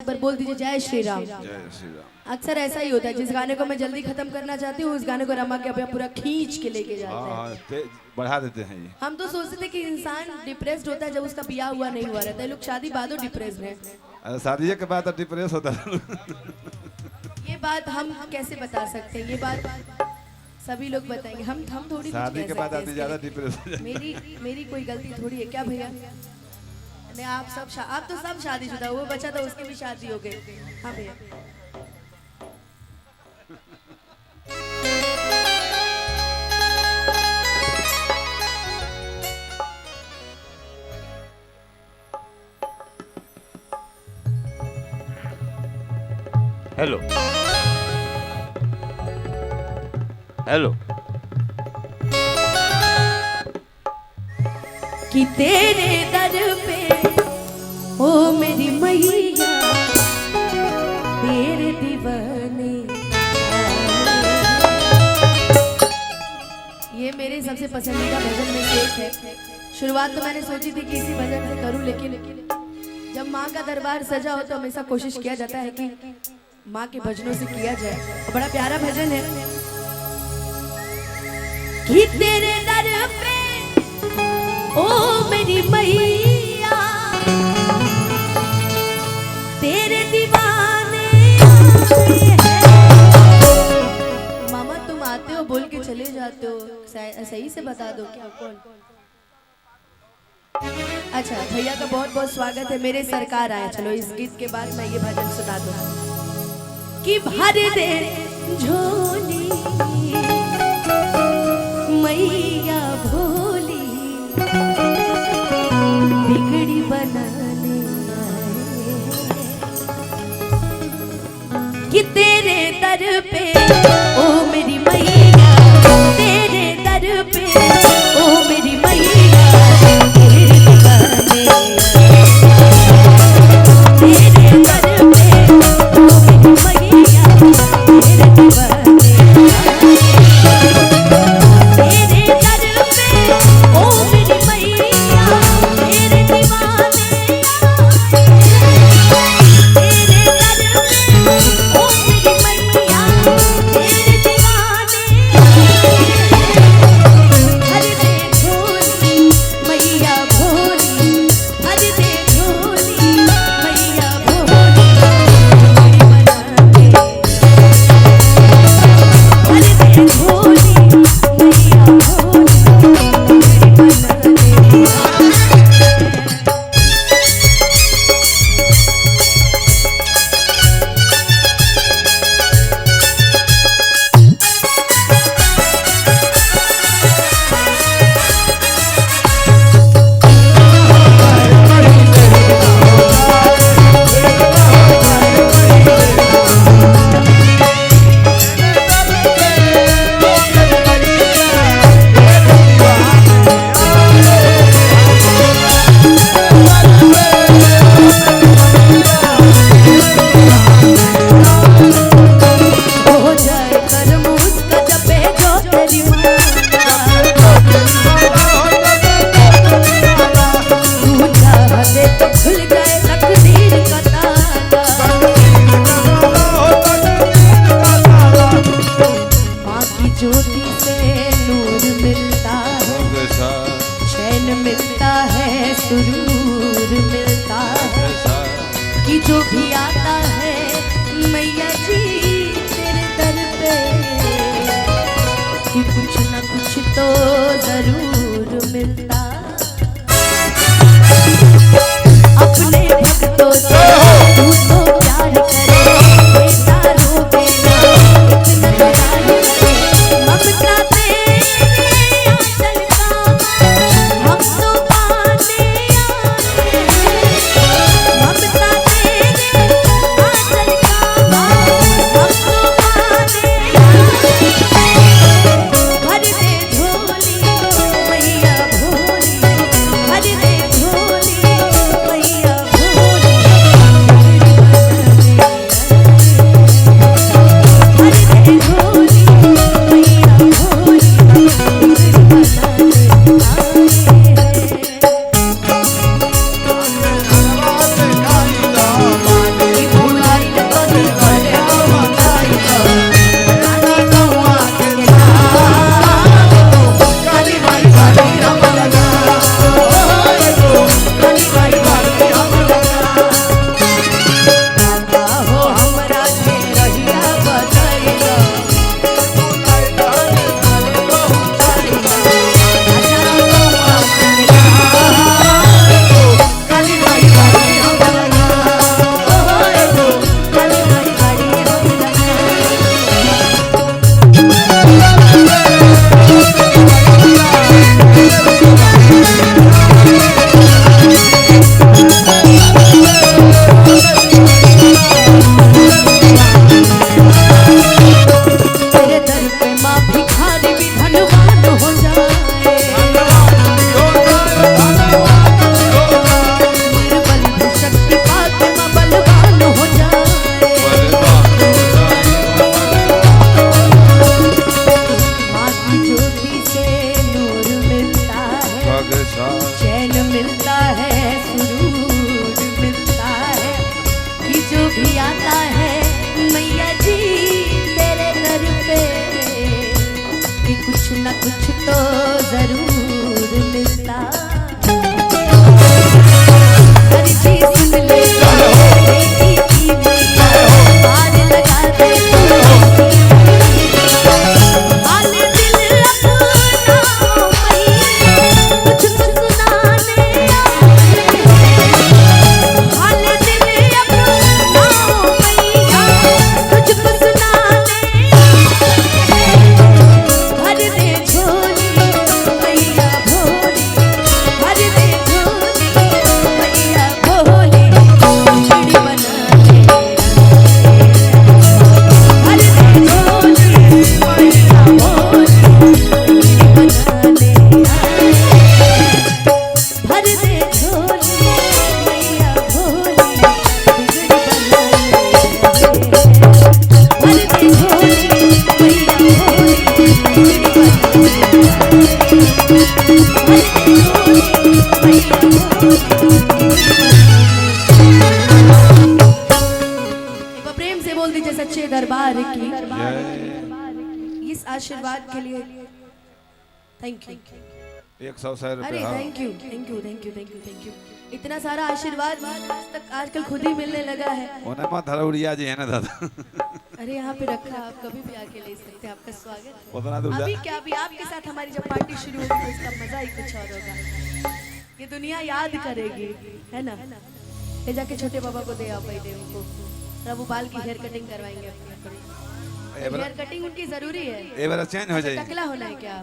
एक बार बोल दीजिए जय श्री राम। जय श्री राम। अक्सर ऐसा ही होता है, जिस गाने को मैं जल्दी खत्म करना चाहती हूँ उस गाने को रमा के पूरा खींच के लेके जाते हैं। हाँ बढ़ा देते हैं ये। हम तो सोचते थे कि इंसान डिप्रेस्ड होता है जब उसका ब्याह हुआ नहीं हुआ रहता है। लोग शादी बाद डिप्रेस्ड है। अरे शादी के बाद डिप्रेस होता है। ये बात हम कैसे बता सकते हैं? ये बात सभी लोग बताएंगे। हम थोड़ी शादी के बाद आदमी ज्यादा डिप्रेस हो जाता है। मेरी कोई गलती थोड़ी है क्या भैया? नहीं, आप तो सब शादीशुदा। वो बच्चा था उसकी भी शादी हो गई। हाँ भैया। Hello hello. कि तेरे दर पे ओ मेरी मैया तेरे दीवाने। ये मेरे सबसे पसंदीदा भजन में से एक है। शुरुआत तो मैंने सोची थी कि इसी भजन से करूं, लेकिन जब माँ का दरबार सजा हो तो हमेशा कोशिश किया जाता है कि माँ के भजनों से किया जाए। और बड़ा प्यारा भजन है कि तेरे दर पे ओ मेरी मैया तेरे दीवाने हैं। मामा तुम आते हो बोल के चले जाते हो, सही से बता दो क्या कौन? अच्छा भैया का बहुत बहुत स्वागत है। मेरे सरकार आए। चलो इस गीत के बाद मैं ये भजन सुना दूं कि भर दे झोली मैया भोली बिगड़ी बनाने कि तेरे दर पे ओ मेरी मैया तेरे दर पे ओ मेरी मैया तेरे दीवाने तेरे दर पे ओ मेरी मैया तेरे दीवाने तेरे दर पे ओ मेरी मैया तेरे दीवाने तेरे दर पे ओ मेरी मैया तेरे दीवाने। हर दे झोली मैया भोली हर दे झोली मैया भोली बनाने हर दे झोली मैया भोली बनाने। हो जाए कर्म उसका जपे जो तेरी तू चाहते तो खुल जाए तकदीर का ताला। माँ की ज्योति से नूर मिलता है, चैन मिलता है, सुरूर मिलता है कि जो भी आता है मैया जी तेरे दर पे कि कुछ न कुछ तो जरूर मिलता। अपने भक्तों से तू तो प्यार करे बेटा रोवे ना इतना प्यार करे ममता तेरे आंचल का हम तो पाने आए ममता तेरे आंचल का हम तो पाने आए। भर दे झोली मैया भोली हर दे झोली मैया भोली भी आता है मैया जी तेरे दर पे कि कुछ न कुछ तो जरूर मिलता। हर चीज सुन ले बेटी की मैया पार लगा दे हाल दिल अपना मैया तुझको सुनाने हाल दिल अपना मैया तुझको सुनाने भर दे झोली मैया भोली भर दे झोली मैया भोली खिचड़ी बना दे भर दे झोली मैया भोली खिचड़ी बना दे भर दे झोली मैया भोली खिचड़ी बना दे भर दे झोली मैया एक बार प्रेम से बोल दीजिए सच्चे दरबार की इस आशीर्वाद के लिए थैंक यू। 100 अरे रुपये। हाँ। Thank you thank you thank you thank you thank you. इतना सारा आशीर्वाद आज तक आजकल खुद ही मिलने लगा है। उन्हें मत धरौड़िया जी है ना दादा। अरे यहाँ पे रखा है, आप कभी भी आके ले सकते हैं। आपका स्वागत। उतना दूर जा। अभी क्या अभी आपके साथ हमारी जब पार्टी शुरू होगी तो इसका मजा ही कुछ और होगा। ये दुनिया याद करेगी है ना। ले जाके छोटे बाबा को दे आप दे उनको तब वो बाल की हेयर कटिंग करवाएंगे अपनी। हेयर कटिंग उनकी जरूरी है। एक बार चेंज हो जाएगी। टकला होना है क्या